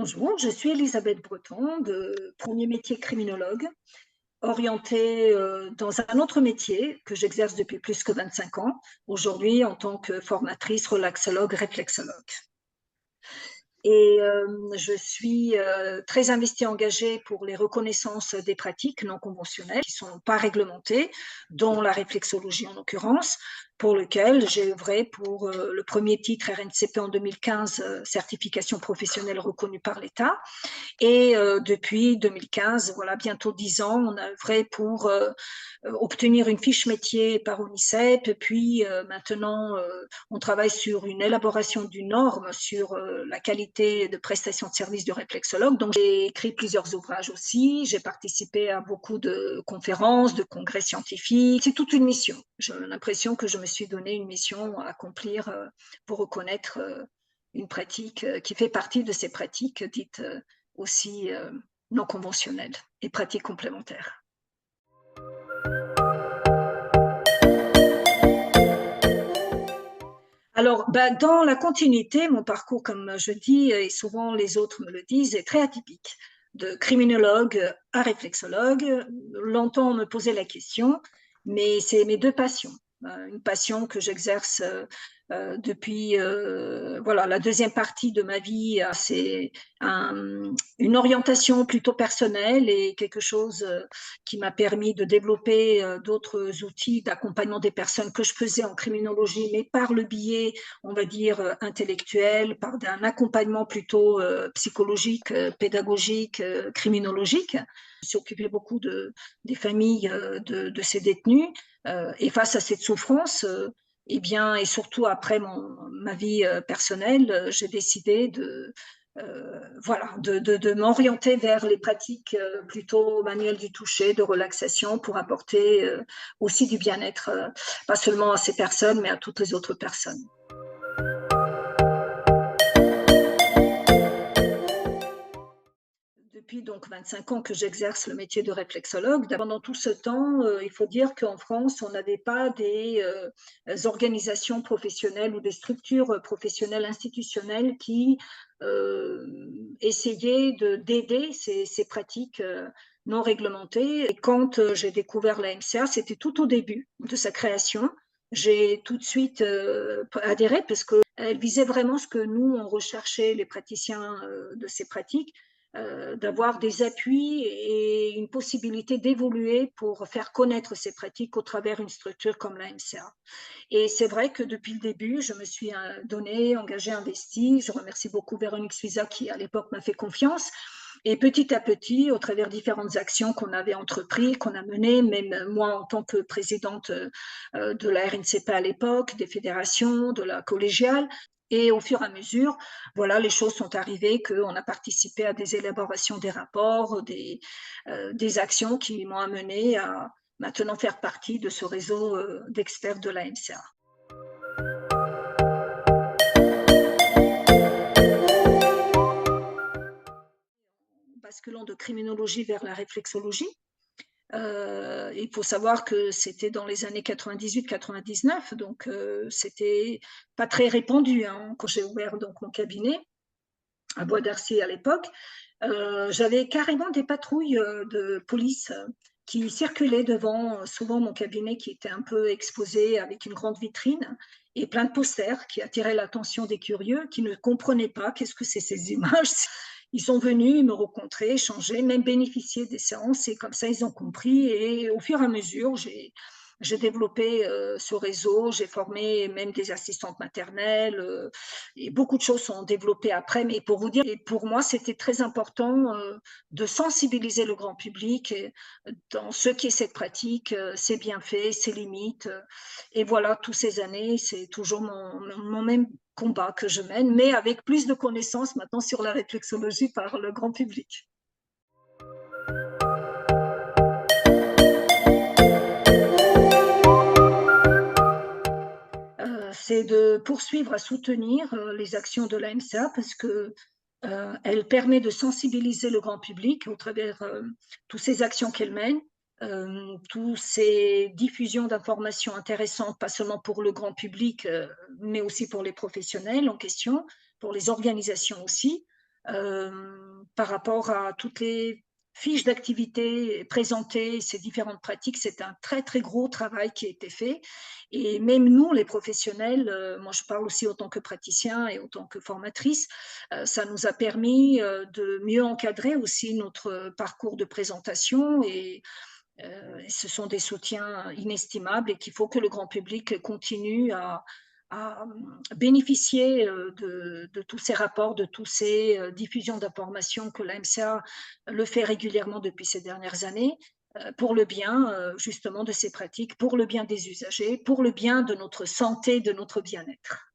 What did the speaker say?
Bonjour, je suis Elisabeth Breton, de premier métier criminologue, orientée dans un autre métier que j'exerce depuis plus que 25 ans, aujourd'hui en tant que formatrice, relaxologue, réflexologue. Et je suis très investie, engagée pour les reconnaissances des pratiques non conventionnelles qui ne sont pas réglementées, dont la réflexologie en l'occurrence, pour lequel j'ai œuvré pour le premier titre RNCP en 2015, certification professionnelle reconnue par l'État. Et depuis 2015, voilà, bientôt 10 ans, on a œuvré pour obtenir une fiche métier par ONICEP. Et puis maintenant, on travaille sur une élaboration d'une norme sur la qualité de prestation de services du réflexologue. Donc, j'ai écrit plusieurs ouvrages aussi. J'ai participé à beaucoup de conférences, de congrès scientifiques. C'est toute une mission. J'ai l'impression que je me suis donné une mission à accomplir pour reconnaître une pratique qui fait partie de ces pratiques dites aussi non conventionnelles et pratiques complémentaires. Alors, dans la continuité, mon parcours, comme je dis, et souvent les autres me le disent, est très atypique. De criminologue à réflexologue, longtemps on me posait la question, mais c'est mes deux passions. Une passion que j'exerce depuis voilà, la deuxième partie de ma vie, c'est une orientation plutôt personnelle et quelque chose qui m'a permis de développer d'autres outils d'accompagnement des personnes que je faisais en criminologie, mais par le biais, on va dire, intellectuel, par un accompagnement plutôt psychologique, pédagogique, criminologique. Je me suis occupée beaucoup des familles de ces détenus et face à cette souffrance, eh bien, et surtout après ma vie personnelle, j'ai décidé voilà, de m'orienter vers les pratiques plutôt manuelles du toucher, de relaxation, pour apporter aussi du bien-être, pas seulement à ces personnes, mais à toutes les autres personnes. Depuis donc 25 ans que j'exerce le métier de réflexologue. Pendant tout ce temps, il faut dire qu'en France, on n'avait pas des organisations professionnelles ou des structures professionnelles institutionnelles qui essayaient d'aider ces pratiques non réglementées. Et quand j'ai découvert la MCA, c'était tout au début de sa création. J'ai tout de suite adhéré parce qu'elle visait vraiment ce que nous, on recherchait, les praticiens de ces pratiques, d'avoir des appuis et une possibilité d'évoluer pour faire connaître ces pratiques au travers d'une structure comme la MCA. Et c'est vrai que depuis le début, je me suis donnée, engagée, investie. Je remercie beaucoup Véronique Suiza qui, à l'époque, m'a fait confiance. Et petit à petit, au travers de différentes actions qu'on avait entreprises, qu'on a menées, même moi en tant que présidente de la RNCP à l'époque, des fédérations, de la collégiale, et au fur et à mesure, voilà, les choses sont arrivées, qu'on a participé à des élaborations des rapports, des actions qui m'ont amené à maintenant faire partie de ce réseau d'experts de la MCA. Basculant de criminologie vers la réflexologie. Il faut savoir que c'était dans les années 98-99, donc c'était pas très répandu hein, quand j'ai ouvert donc mon cabinet à Bois d'Arcy à l'époque. J'avais carrément des patrouilles de police qui circulaient devant souvent mon cabinet qui était un peu exposé avec une grande vitrine et plein de posters qui attiraient l'attention des curieux qui ne comprenaient pas qu'est-ce que c'est ces images. Ils sont venus me rencontrer, échanger, même bénéficier des séances et comme ça ils ont compris et au fur et à mesure j'ai développé ce réseau, j'ai formé même des assistantes maternelles et beaucoup de choses sont développées après. Mais pour vous dire, et pour moi, c'était très important de sensibiliser le grand public dans ce qu'est cette pratique, ses bienfaits, ses limites. Et voilà, toutes ces années, c'est toujours mon même combat que je mène, mais avec plus de connaissances maintenant sur la réflexologie par le grand public. C'est de poursuivre à soutenir les actions de la MCA parce que elle permet de sensibiliser le grand public au travers toutes ces actions qu'elle mène, toutes ces diffusions d'informations intéressantes, pas seulement pour le grand public, mais aussi pour les professionnels en question, pour les organisations aussi. par rapport à toutes les fiches d'activité présentées, ces différentes pratiques. C'est un très, très gros travail qui a été fait et même nous, les professionnels, moi je parle aussi en tant que praticien et en tant que formatrice, ça nous a permis, de mieux encadrer aussi notre parcours de présentation et ce sont des soutiens inestimables et qu'il faut que le grand public continue à bénéficier de tous ces rapports, de toutes ces diffusions d'informations que la MCA le fait régulièrement depuis ces dernières années, pour le bien justement de ces pratiques, pour le bien des usagers, pour le bien de notre santé, de notre bien-être.